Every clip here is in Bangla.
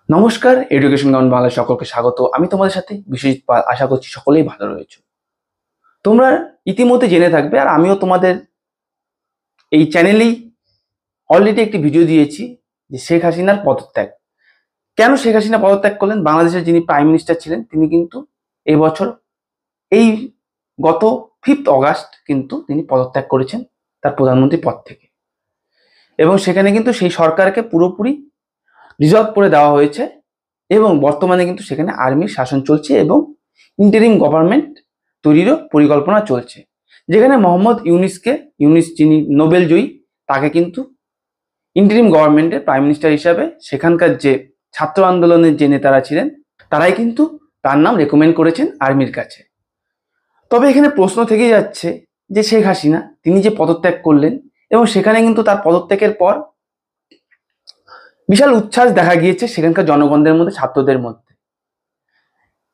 নমস্কার, এডুকেশন গ্রাউন্ড বাংলা সকলকে স্বাগত। আমি তোমাদের সাথে বিশ্বজিৎ পাল। আশা করছি সকলেই ভালো রয়েছে। তোমরা ইতিমধ্যে জেনে থাকবে, আর আমিও তোমাদের এই চ্যানেলেই অলরেডি একটি ভিডিও দিয়েছি যে শেখ হাসিনার পদত্যাগ। কেন শেখ হাসিনা পদত্যাগ করলেন? বাংলাদেশের যিনি প্রাইম মিনিস্টার ছিলেন তিনি কিন্তু এবছর এই গত 5 অগাস্ট কিন্তু তিনি পদত্যাগ করেছেন তার প্রধানমন্ত্রী পদ থেকে, এবং সেখানে কিন্তু সেই সরকারকে পুরোপুরি রিজলভ করে দেওয়া হয়েছে এবং বর্তমানে কিন্তু সেখানে আর্মির শাসন চলছে এবং ইন্টারিম গভর্নমেন্ট তৈরিরও পরিকল্পনা চলছে, যেখানে মোহাম্মদ ইউনিস যিনি নোবেল জয়ী, তাকে কিন্তু ইন্টারিম গভর্নমেন্টের প্রাইম মিনিস্টার হিসাবে সেখানকার যে ছাত্র আন্দোলনের যে নেতারা ছিলেন তারাই কিন্তু তার নাম রেকমেন্ড করেছেন আর্মির কাছে। তবে এখানে প্রশ্ন থেকে যাচ্ছে যে শেখ হাসিনা তিনি যে পদত্যাগ করলেন এবং সেখানে কিন্তু তার পদত্যাগের পর বিশাল উচ্ছ্বাস দেখা গিয়েছে সেখানকার জনগণদের মধ্যে, ছাত্রদের মধ্যে,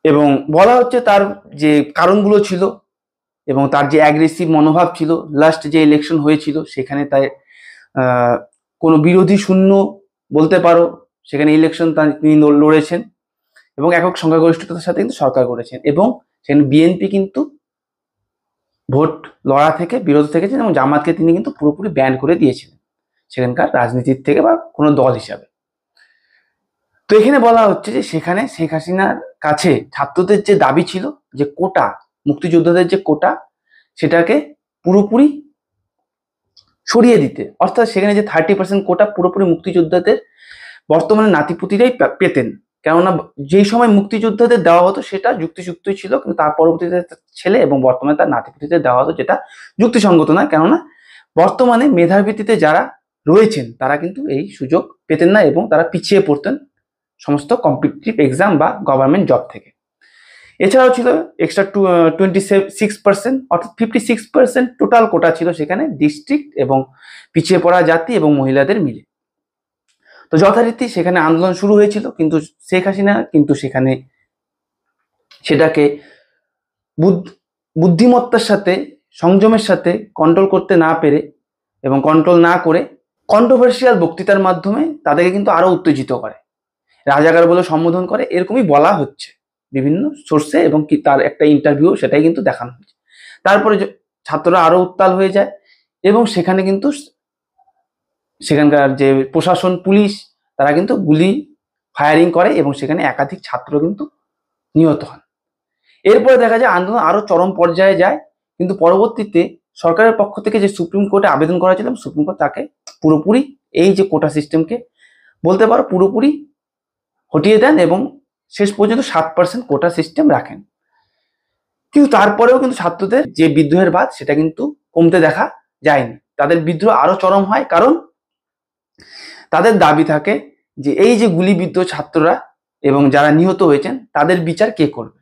এবং বলা হচ্ছে তার যে কারণগুলো ছিল এবং তার যে অ্যাগ্রেসিভ মনোভাব ছিল, লাস্ট যে ইলেকশন হয়েছিল সেখানে তাই কোনো বিরোধী শূন্য বলতে পারো, সেখানে ইলেকশন তিনি লড়েছেন এবং একক সংখ্যাগরিষ্ঠতার সাথে কিন্তু সরকার করেছেন, এবং সেখানে বিএনপি কিন্তু ভোট লড়া থেকে বিরত থেকেছেন এবং জামাতকে তিনি কিন্তু পুরোপুরি ব্যান করে দিয়েছিলেন সেখানকার রাজনীতির থেকে বা কোনো দল হিসাবে। তো এখানে বলা হচ্ছে যে সেখানে শেখ হাসিনার কাছে ছাত্রদের যে দাবি ছিল যে কোটা, মুক্তিযোদ্ধাদের যে কোটা, সেটাকে পুরোপুরি সরিয়ে দিতে, অর্থাৎ সেখানে যে 30% কোটা পুরোপুরি মুক্তিযোদ্ধাদের বর্তমানে নাতিপুতিরাই পেতেন। কেননা যেই সময় মুক্তিযোদ্ধাদের দেওয়া হতো সেটা যুক্তিযুক্তই ছিল, কিন্তু তার পরবর্তীতে ছেলে এবং বর্তমানে তার নাতিপুতিদের দেওয়া হতো যেটা যুক্তিসঙ্গত না, কেননা বর্তমানে মেধার ভিত্তিতে যারা রয়েছেন তারা কিন্তু এই সুযোগ পেতেন না এবং তারা পিছিয়ে পড়তেন সমস্ত কম্পিটিটিভ এক্সাম বা গভর্নমেন্ট জব থেকে। এছাড়াও ছিল এক্সট্রা 26%, অর্থাৎ 56% টোটাল কোটা ছিল সেখানে ডিস্ট্রিক্ট এবং পিছিয়ে পড়া জাতি এবং মহিলাদের মিলে। তো যথারীতি সেখানে আন্দোলন শুরু হয়েছিল, কিন্তু শেখ হাসিনা কিন্তু সেখানে সেটাকে বুদ্ধিমত্তার সাথে, সংযমের সাথে কন্ট্রোল করতে না পেরে এবং কন্ট্রোল না করে কন্ট্রোভার্সিয়াল বক্তৃতার মাধ্যমে তাদেরকে কিন্তু আরো উত্তেজিত করে, রাজাকার বলে সম্বোধন করে, এরকমই বলা হচ্ছে বিভিন্ন সোর্সে, এবং কি তার একটা ইন্টারভিউ সেটাই কিন্তু দেখানো হয়েছে। তারপরে ছাত্ররা আরো উত্তাল হয়ে যায় এবং সেখানে কিন্তু সেখানকার যে প্রশাসন, পুলিশ, তারা কিন্তু গুলি ফায়ারিং করে এবং সেখানে একাধিক ছাত্র কিন্তু নিহত হন। এরপরে দেখা যায় আন্দোলন আরো চরম পর্যায়ে যায়, কিন্তু পরবর্তীতে সরকারের পক্ষ থেকে যে সুপ্রিম কোর্টে আবেদন করা ছিল, সুপ্রিম কোর্ট তাকে পুরোপুরি এই যে কোটা সিস্টেমকে বলতে পারো পুরোপুরি হটিয়ে দেন এবং শেষ পর্যন্ত 7% কোটা সিস্টেম রাখেন। কিন্তু তারপরেও কিন্তু ছাত্রদের যে বিদ্রোহের বাদ সেটা কিন্তু কমতে দেখা যায়নি, তাদের বিদ্রোহ আরো চরম হয়, কারণ তাদের দাবি থাকে যে এই যে গুলিবিদ্ধ ছাত্ররা এবং যারা নিহত হয়েছেন তাদের বিচার কে করবে।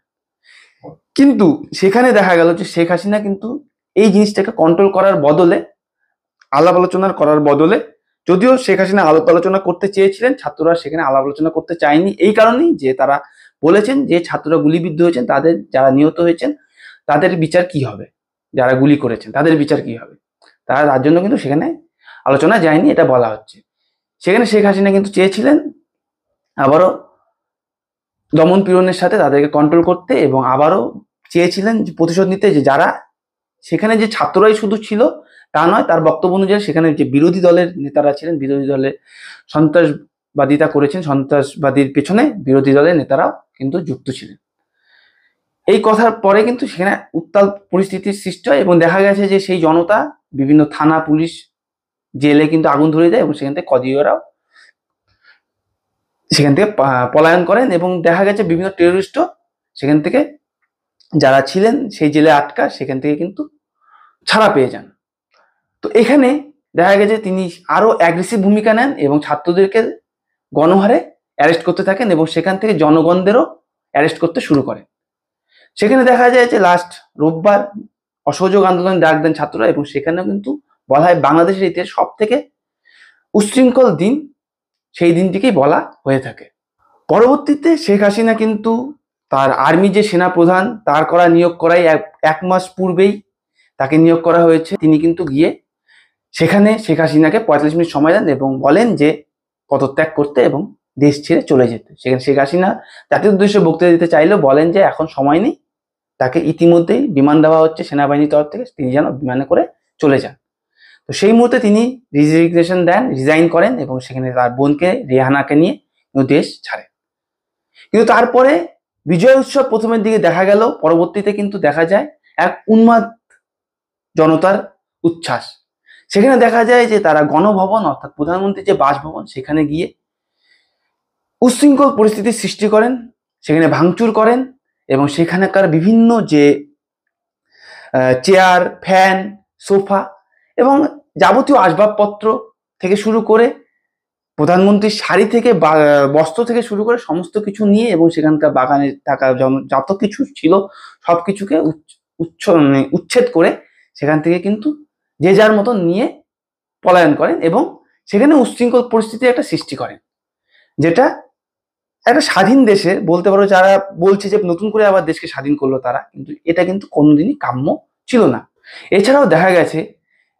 কিন্তু সেখানে দেখা গেল যে শেখ হাসিনা কিন্তু এই জিনিসটাকে কন্ট্রোল করার বদলে, আলাপ আলোচনা করার বদলে, যদিও শেখ হাসিনা আলাপ আলোচনা করতে চেয়েছিলেন, ছাত্ররা সেখানে আলাপ আলোচনা করতে চায়নি এই কারণেই যে তারা বলেছেন যে ছাত্ররা গুলিবিদ্ধ হয়েছেন, তাদের যারা নিহত হয়েছেন তাদের বিচার কি হবে, যারা গুলি করেছেন তাদের বিচার কি হবে, তার জন্য কিন্তু সেখানে আলোচনা যায়নি, এটা বলা হচ্ছে। সেখানে শেখ হাসিনা কিন্তু চেয়েছিলেন আবারও দমন পীড়নের সাথে তাদেরকে কন্ট্রোল করতে, এবং আবারও চেয়েছিলেন প্রতিশোধ নিতে, যে যারা সেখানে যে ছাত্ররাই শুধু ছিল তা নয়, তার বক্তব্য অনুযায়ী সেখানে যে বিরোধী দলের নেতারা ছিলেন, বিরোধী দলের সন্ত্রাসবাদিতা করেছেন, সন্ত্রাসবাদীর পেছনে বিরোধী দলের নেতারাও কিন্তু যুক্ত ছিলেন। এই কথার পরে কিন্তু সেখানে উত্তাল পরিস্থিতির সৃষ্টি হয় এবং দেখা গেছে যে সেই জনতা বিভিন্ন থানা, পুলিশ, জেলে কিন্তু আগুন ধরে দেয় এবং সেখান থেকে কদিওরাও সেখান থেকে পলায়ন করেন, এবং দেখা গেছে বিভিন্ন টেরোরিস্টও সেখান থেকে যারা ছিলেন সেই জেলে আটকা সেখান থেকে কিন্তু ছাড়া পেয়ে যান। তো এখানে দেখা গেছে তিনি আরো অ্যাগ্রেসিভ ভূমিকা নেন এবং ছাত্রদেরকে গণহারে অ্যারেস্ট করতে থাকেন এবং সেখান থেকে জনগণদেরও অ্যারেস্ট করতে শুরু করেন। সেখানে দেখা যায় যে লাস্ট রোববার অসহযোগ আন্দোলন ডাক দেন ছাত্ররা, এবং সেখানেও কিন্তু বলা হয় বাংলাদেশের ইতিহাসে সব থেকে উচ্ছৃঙ্খল দিন সেই দিনটিকেই বলা হয়ে থাকে। পরবর্তীতে শেখ হাসিনা কিন্তু তার আর্মি যে সেনা প্রধান তার নিয়োগ করাই এক মাস পূর্বেই তাকে নিয়োগ করা হয়েছে, তিনি কিন্তু গিয়ে সেখানে শেখ হাসিনাকে 45 মিনিট সময় দেন এবং বলেন যে পদত্যাগ করতে এবং দেশ ছেড়ে চলে যেতে। সেখানে শেখ হাসিনা জাতির উদ্দেশ্যে বক্তৃতা দিতে চাইলেও বলেন যে এখন সময় নেই, তাকে ইতিমধ্যেই বিমান দেওয়া হচ্ছে সেনাবাহিনীর তরফ থেকে, তিনি যেন বিমানে করে চলে যান। তো সেই মুহূর্তে তিনি রিজিগনেশন দেন, রিজাইন করেন এবং সেখানে তার বোনকে রেহানাকে নিয়ে দেশ ছাড়েন। কিন্তু তারপরে বিজয় উৎসব প্রথমের দিকে দেখা গেল, পরবর্তীতে কিন্তু দেখা যায় এক উন্মাদ জনতার উচ্ছ্বাস। সেখানে দেখা যায় যে তারা গণভবন অর্থাৎ প্রধানমন্ত্রীর যে বাসভবন সেখানে গিয়ে উচ্ছৃঙ্খল পরিস্থিতির সৃষ্টি করেন, সেখানে ভাঙচুর করেন এবং সেখানকার বিভিন্ন যে চেয়ার, ফ্যান, সোফা এবং যাবতীয় আসবাবপত্র থেকে শুরু করে প্রধানমন্ত্রীর শাড়ি থেকে বস্ত্র থেকে শুরু করে সমস্ত কিছু নিয়ে এবং সেখানকার বাগানে থাকা যত কিছু ছিল সব কিছুকে উচ্ছেদ করে সেখান থেকে কিন্তু যে যার মতন নিয়ে পলায়ন করেন এবং সেখানে উচ্ছৃঙ্খল পরিস্থিতির একটা সৃষ্টি করেন, যেটা একটা স্বাধীন দেশে বলতে পারো, যারা বলছে যে নতুন করে আবার দেশকে স্বাধীন করলো তারা, কিন্তু এটা কিন্তু কোনোদিনই কাম্য ছিল না। এছাড়াও দেখা গেছে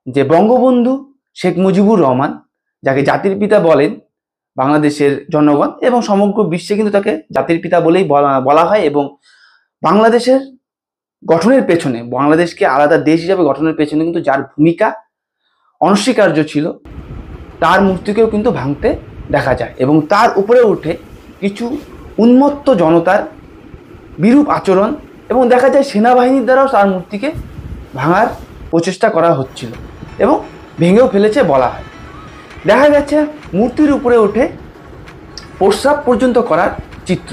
যে বঙ্গবন্ধু শেখ মুজিবুর রহমান, যাকে জাতির পিতা বলেন বাংলাদেশের জনগণ এবং সমগ্র বিশ্বে কিন্তু তাকে জাতির পিতা বলেই বলা হয়, এবং বাংলাদেশের গঠনের পেছনে, বাংলাদেশকে আলাদা দেশ হিসাবে গঠনের পেছনে কিন্তু যার ভূমিকা অনস্বীকার্য ছিল, তার মূর্তিকেও কিন্তু ভাঙতে দেখা যায় এবং তার উপরে উঠে কিছু উন্মত্ত জনতার বিরূপ আচরণ এবং দেখা যায় সেনাবাহিনীর দ্বারাও তার মূর্তিকে ভাঙার প্রচেষ্টা করা হচ্ছিল এবং ভেঙেও ফেলেছে বলা হয়। দেখা গেছে মূর্তির উপরে উঠে প্রস্রাব পর্যন্ত করার চিত্র,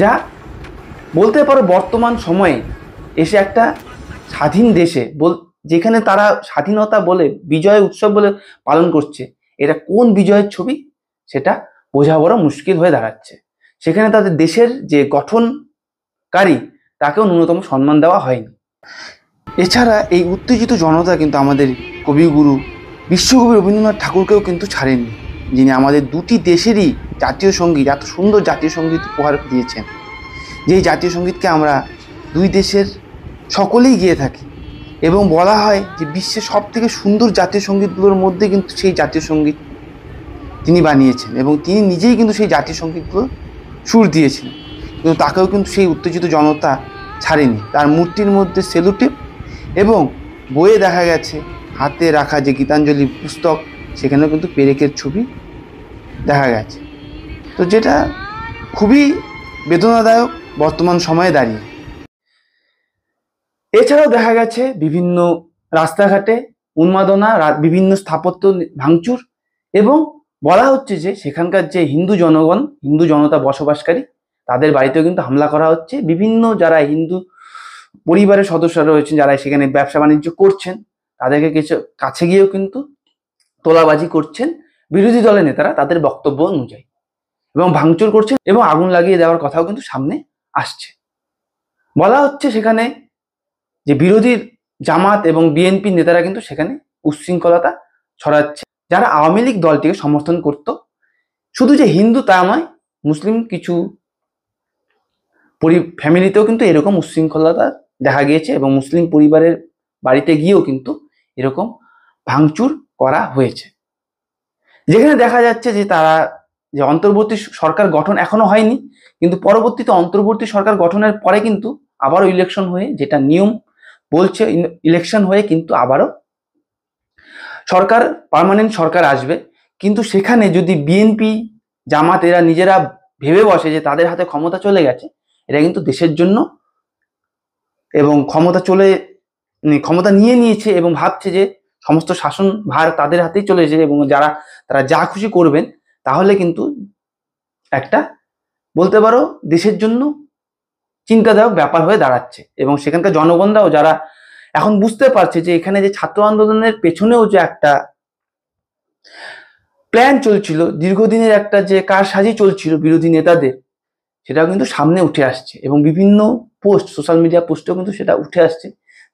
যা বলতে পারো বর্তমান সময়ে এসে একটা স্বাধীন দেশে যেখানে তারা স্বাধীনতা বলে বিজয় উৎসব বলে পালন করছে, এটা কোন বিজয়ের ছবি সেটা বোঝা বড় মুশকিল হয়ে দাঁড়াচ্ছে। সেখানে তাদের দেশের যে গঠনকারী তাকেও ন্যূনতম সম্মান দেওয়া হয়নি। এছাড়া এই উত্তেজিত জনতা কিন্তু আমাদের কবিগুরু বিশ্বকবি রবীন্দ্রনাথ ঠাকুরকেও কিন্তু ছাড়েননি, যিনি আমাদের দুটি দেশেরই জাতীয় সঙ্গীত, এত সুন্দর জাতীয় সঙ্গীত উপহার দিয়েছেন, যেই জাতীয় সঙ্গীতকে আমরা দুই দেশের সকলেই গেয়ে থাকি এবং বলা হয় যে বিশ্বের সব থেকে সুন্দর জাতীয় সঙ্গীতগুলোর মধ্যে কিন্তু সেই জাতীয় সঙ্গীত তিনি বানিয়েছেন এবং তিনি নিজেই কিন্তু সেই জাতীয় সঙ্গীতগুলো সুর দিয়েছেন। কিন্তু তাকেও কিন্তু সেই উত্তেজিত জনতা ছাড়েনি। তার মূর্তির মধ্যে সেলুটেপ এবং বইয়ে দেখা গেছে হাতে রাখা যে গীতাঞ্জলি পুস্তক, সেখানেও কিন্তু পেরেকের ছবি দেখা গেছে। তো যেটা খুবই বেদনাদায়ক বর্তমান সময়ে দাঁড়িয়ে। এছাড়াও দেখা গেছে বিভিন্ন রাস্তাঘাটে উন্মাদনা, বিভিন্ন স্থাপত্য ভাঙচুর এবং বলা হচ্ছে যে সেখানকার যে হিন্দু জনগণ, হিন্দু জনতা বসবাসকারী, তাদের বাড়িতেও কিন্তু হামলা করা হচ্ছে। বিভিন্ন যারা হিন্দু পরিবারের সদস্যরা রয়েছেন, যারা সেখানে ব্যবসা বাণিজ্য করছেন, তাদেরকে কিছু কাছে গিয়েও কিন্তু তোলাবাজি করছেন বিরোধী দলের নেতারা তাদের বক্তব্য অনুযায়ী এবং ভাঙচুর করছেন এবং আগুন লাগিয়ে দেওয়ার কথাও কিন্তু সামনে আসছে। বলা হচ্ছে সেখানে যে বিরোধী জামাত এবং বিএনপি নেতারা কিন্তু সেখানে উচ্ছৃঙ্খলতা ছড়াচ্ছে, যারা আওয়ামী লীগ দলটিকে সমর্থন করত। শুধু যে হিন্দু তা নয়, মুসলিম কিছু ফ্যামিলিতেও কিন্তু এরকম উচ্ছৃঙ্খলতা দেখা গিয়েছে এবং মুসলিম পরিবারের বাড়িতে গিয়েও কিন্তু এরকম ভাঙচুর করা হয়েছে, যেখানে দেখা যাচ্ছে যে তারা যে অন্তর্বর্তী সরকার গঠন এখনো হয়নি, কিন্তু পরবর্তীতে অন্তর্বর্তী সরকার গঠনের পরে কিন্তু আবারও ইলেকশন হয়ে, যেটা নিয়ম বলছে ইলেকশন হয়ে কিন্তু আবারও সরকার, পার্মানেন্ট সরকার আসবে। কিন্তু সেখানে যদি বিএনপি জামাত এরা নিজেরা ভেবে বসে যে তাদের হাতে ক্ষমতা চলে গেছে, এটা কিন্তু দেশের জন্য এবং ক্ষমতা নিয়ে নিয়েছে এবং ভাবছে যে সমস্ত শাসন ভার তাদের হাতেই চলে এসেছে এবং তারা যা খুশি করবেন, তাহলে কিন্তু একটা বলতে পারো দেশের জন্য চিন্তাদায়ক ব্যাপার হয়ে দাঁড়াচ্ছে। এবং সেখানকার জনগণরাও যারা এখন বুঝতে পারছে যে এখানে যে ছাত্র আন্দোলনের পেছনেও যে একটা প্ল্যান চলছিল, দীর্ঘদিনের একটা যে কারসাজি চলছিল বিরোধী নেতাদের, সেটাও কিন্তু সামনে উঠে আসছে এবং বিভিন্ন পোস্ট, সোশ্যাল মিডিয়া পোস্টেও কিন্তু সেটা উঠে আসছে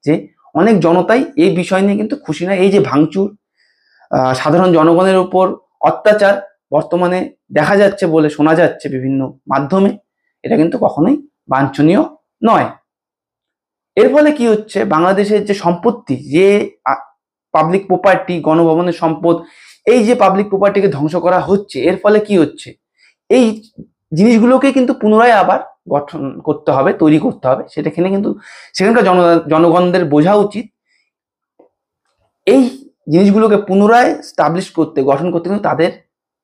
যে অনেক জনতাই এই বিষয় নিয়ে কিন্তু খুশি না। এই যে ভাঙচুর, সাধারণ জনগণের উপর অত্যাচার বর্তমানে দেখা যাচ্ছে বলে শোনা যাচ্ছে বিভিন্ন মাধ্যমে, এটা কিন্তু কখনোই বাঞ্ছনীয় নয়। এর ফলে কি হচ্ছে, বাংলাদেশের যে সম্পত্তি, যে পাবলিক প্রপার্টি, গণভবনের সম্পদ, এই যে পাবলিক প্রপার্টিকে ধ্বংস করা হচ্ছে, এর ফলে কি হচ্ছে, এই জিনিসগুলোকে কিন্তু পুনরায় আবার গঠন করতে হবে, তৈরি করতে হবে। সেটাখানে কিন্তু সেখানকার জনগণদের বোঝা উচিত এই জিনিসগুলোকে পুনরায় স্টাবলিশ করতে, গঠন করতে কিন্তু তাদের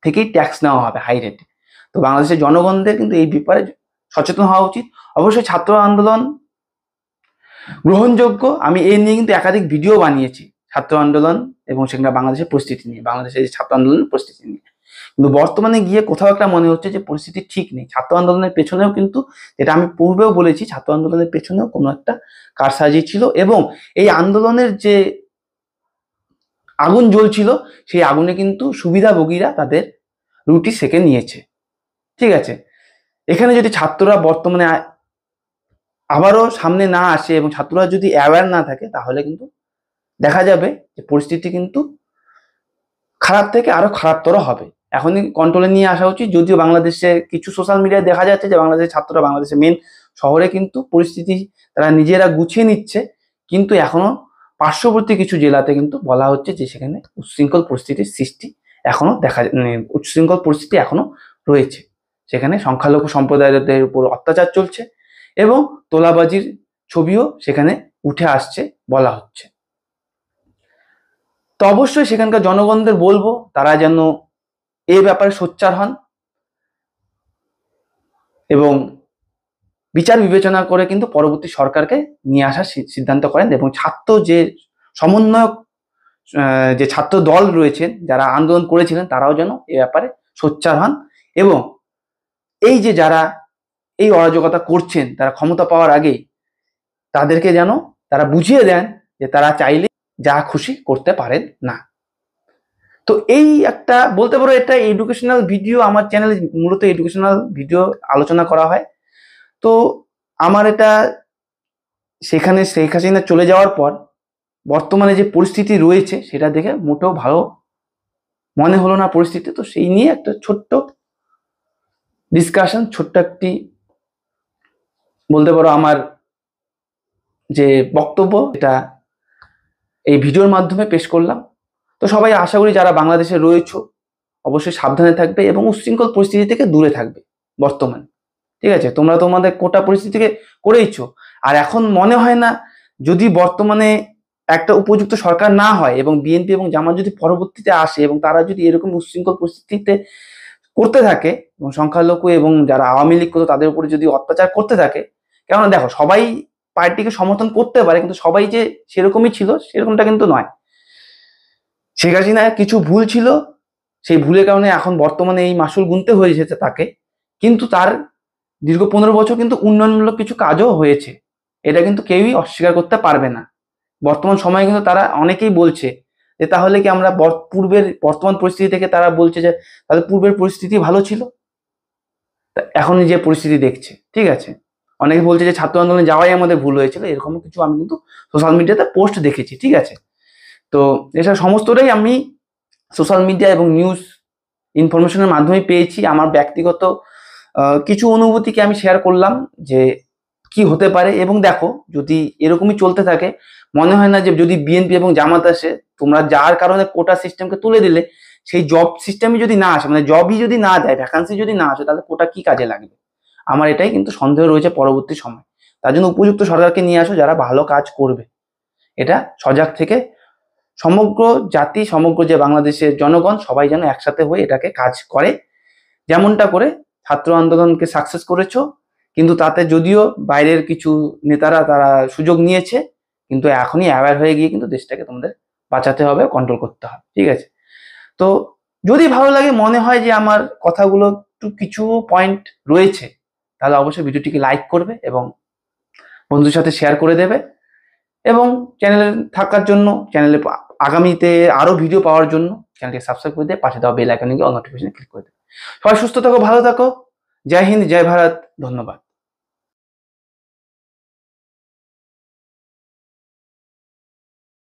থেকেই ট্যাক্স নেওয়া হবে হাই রেটে। তো বাংলাদেশের জনগণদের কিন্তু এই ব্যাপারে সচেতন হওয়া উচিত। অবশ্যই ছাত্র আন্দোলন গ্রহণযোগ্য, আমি এই নিয়ে কিন্তু একাধিক ভিডিও বানিয়েছি ছাত্র আন্দোলন এবং সেখানে বাংলাদেশের পরিস্থিতি নিয়ে, বাংলাদেশের ছাত্র আন্দোলনের পরিস্থিতি নিয়ে। কিন্তু বর্তমানে গিয়ে কোথাও একটা মনে হচ্ছে যে পরিস্থিতি ঠিক নেই। ছাত্র আন্দোলনের পেছনেও কিন্তু, যেটা আমি পূর্বেও বলেছি, ছাত্র আন্দোলনের পেছনেও কোনো একটা কারসাজি ছিল এবং এই আন্দোলনের যে আগুন জ্বলছিল সেই আগুনে কিন্তু সুবিধাভোগীরা তাদের রুটি সেকে নিয়েছে। ঠিক আছে, এখানে যদি ছাত্ররা বর্তমানে আবারও সামনে না আসে এবং ছাত্ররা যদি অ্যাওয়্যার না থাকে, তাহলে কিন্তু দেখা যাবে যে পরিস্থিতি কিন্তু খারাপ থেকে আরো খারাপতর হবে। এখনই কন্ট্রোলে নিয়ে আসা উচিত। যদিও বাংলাদেশে কিছু সোশ্যাল মিডিয়ায় দেখা যাচ্ছে যে বাংলাদেশের ছাত্ররা বাংলাদেশের মেন শহরে কিন্তু পরিস্থিতি তারা নিজেরা গুছিয়ে নিচ্ছে, কিন্তু এখনো পার্শ্ববর্তী কিছু জেলাতে কিন্তু বলা হচ্ছে যে সেখানে উচ্ছৃঙ্খল পরিস্থিতির সৃষ্টি এখনো উচ্ছৃঙ্খল পরিস্থিতি এখনো রয়েছে। সেখানে সংখ্যালঘু সম্প্রদায়ের উপর অত্যাচার চলছে এবং তোলাবাজির ছবিও সেখানে উঠে আসছে বলা হচ্ছে। তো অবশ্যই সেখানকার জনগণদের বলবো তারা যেন এ ব্যাপারে সোচ্চার হন এবং বিচার বিবেচনা করে কিন্তু পরবর্তী সরকারকে নিয়ে আসার সিদ্ধান্ত করেন এবং ছাত্র যে সমন্বয়ক যে ছাত্র দল রয়েছেন যারা আন্দোলন করেছিলেন তারাও যেন এ ব্যাপারে সোচ্চার হন এবং এই যে যারা এই অরাজকতা করছেন তারা ক্ষমতা পাওয়ার আগেই তাদেরকে যেন তারা বুঝিয়ে দেন যে তারা চাইলে যা খুশি করতে পারেন না। তো এই একটা বলতে পারো এটা এডুকেশনাল ভিডিও, আমার চ্যানেলে মূলত এডুকেশনাল ভিডিও আলোচনা করা হয়। তো আমার এটা সেখানে শেখ হাসিনা চলে যাওয়ার পর বর্তমানে যে পরিস্থিতি রয়েছে সেটা দেখে মোটেও ভালো মনে হলো না পরিস্থিতি। তো সেই নিয়ে একটা ছোট্ট ডিসকাশন, ছোট্ট একটি বলতে পারো আমার যে বক্তব্য, এটা এই ভিডিওর মাধ্যমে পেশ করলাম। তো সবাই আশা করি যারা বাংলাদেশে রয়েছে অবশ্যই সাবধানে থাকবে এবং উচ্ছৃঙ্খল পরিস্থিতি থেকে দূরে থাকবে বর্তমানে। ঠিক আছে, তোমরা তোমাদের কোটা পরিস্থিতি থেকে করেইছো। আর এখন মনে হয় না যদি বর্তমানে একটা উপযুক্ত সরকার না হয় এবং বিএনপি এবং জামাত যদি পরবর্তীতে আসে এবং তারা যদি এরকম উচ্ছৃঙ্খল পরিস্থিতিতে করতে থাকে এবং সংখ্যালঘু এবং যারা আওয়ামী লীগ করতো তাদের উপরে যদি অত্যাচার করতে থাকে, কেননা দেখো সবাই পার্টিকে সমর্থন করতে পারে কিন্তু সবাই যে সেরকমই ছিল সেরকমটা কিন্তু নয়। শেখ হাসিনার কিছু ভুল ছিল, সেই ভুলের কারণে এখন বর্তমানে এই মাসুল গুনতে হয়েছে তাকে, কিন্তু তার দীর্ঘ 15 বছর কিন্তু উন্নয়নমূলক কিছু কাজও হয়েছে, এটা কিন্তু কেউই অস্বীকার করতে পারবে না। বর্তমান সময়ে কিন্তু তারা অনেকেই বলছে যে তাহলে কি আমরা পূর্বের বর্তমান পরিস্থিতি থেকে তারা বলছে যে তাহলে পূর্বের পরিস্থিতি ভালো ছিল, এখন যে পরিস্থিতি দেখছে। ঠিক আছে, অনেকে বলছে যে ছাত্র আন্দোলনে যাওয়াই আমাদের ভুল হয়েছিল, এরকম কিছু আমি কিন্তু সোশ্যাল মিডিয়াতে পোস্ট দেখেছি। ঠিক আছে, তো এসব সমস্তটাই আমি সোশ্যাল মিডিয়া এবং নিউজ ইনফরমেশনের মাধ্যমে পেয়েছি। আমার ব্যক্তিগত কিছু অনুভূতিকে আমি শেয়ার করলাম যে কি হতে পারে। এবং দেখো যদি এরকমই চলতে থাকে, মনে হয় না যে যদি বিএনপি এবং জামাত আসে, তোমরা যার কারণে কোটা সিস্টেমকে তুলে দিলে সেই জব সিস্টেমই যদি না আসে, মানে জবই যদি না দেয়, ভ্যাকান্সি যদি না আসে, তাহলে কোটা কি কাজে লাগবে? আমার এটাই কিন্তু সন্দেহ রয়েছে পরবর্তী সময়। তার জন্য উপযুক্ত সরকারকে নিয়ে আসো যারা ভালো কাজ করবে। এটা সজাগ থেকে সমগ্র জাতি, সমগ্র যে বাংলাদেশের জনগণ সবাই যেন একসাথে হয়ে এটাকে কাজ করে, যেমনটা করে ছাত্র আন্দোলনকে সাকসেস করেছো। কিন্তু তাতে যদিও বাইরের কিছু নেতারা তারা সুযোগ নিয়েছে, কিন্তু এখনই অ্যাওয়্যার হয়ে গিয়ে কিন্তু দেশটাকে তোমাদের বাঁচাতে হবে, কন্ট্রোল করতে হবে। ঠিক আছে, তো যদি ভালো লাগে, মনে হয় যে আমার কথাগুলো একটু কিছু পয়েন্ট রয়েছে, তাহলে অবশ্যই ভিডিওটিকে লাইক করবে এবং বন্ধুদের সাথে শেয়ার করে দেবে এবং চ্যানেলে থাকার জন্য, চ্যানেলে আগামীতে আরো ভিডিও পাওয়ার জন্য চ্যানেলকে সাবস্ক্রাইব করে দিয়ে পাশে দেওয়া বেল আইকনে গিয়ে অল নোটিফিকেশন ক্লিক করে দেবে। সবাই সুস্থ থাকো, ভালো থাকো। জয় হিন্দ, জয় ভারত, ধন্যবাদ।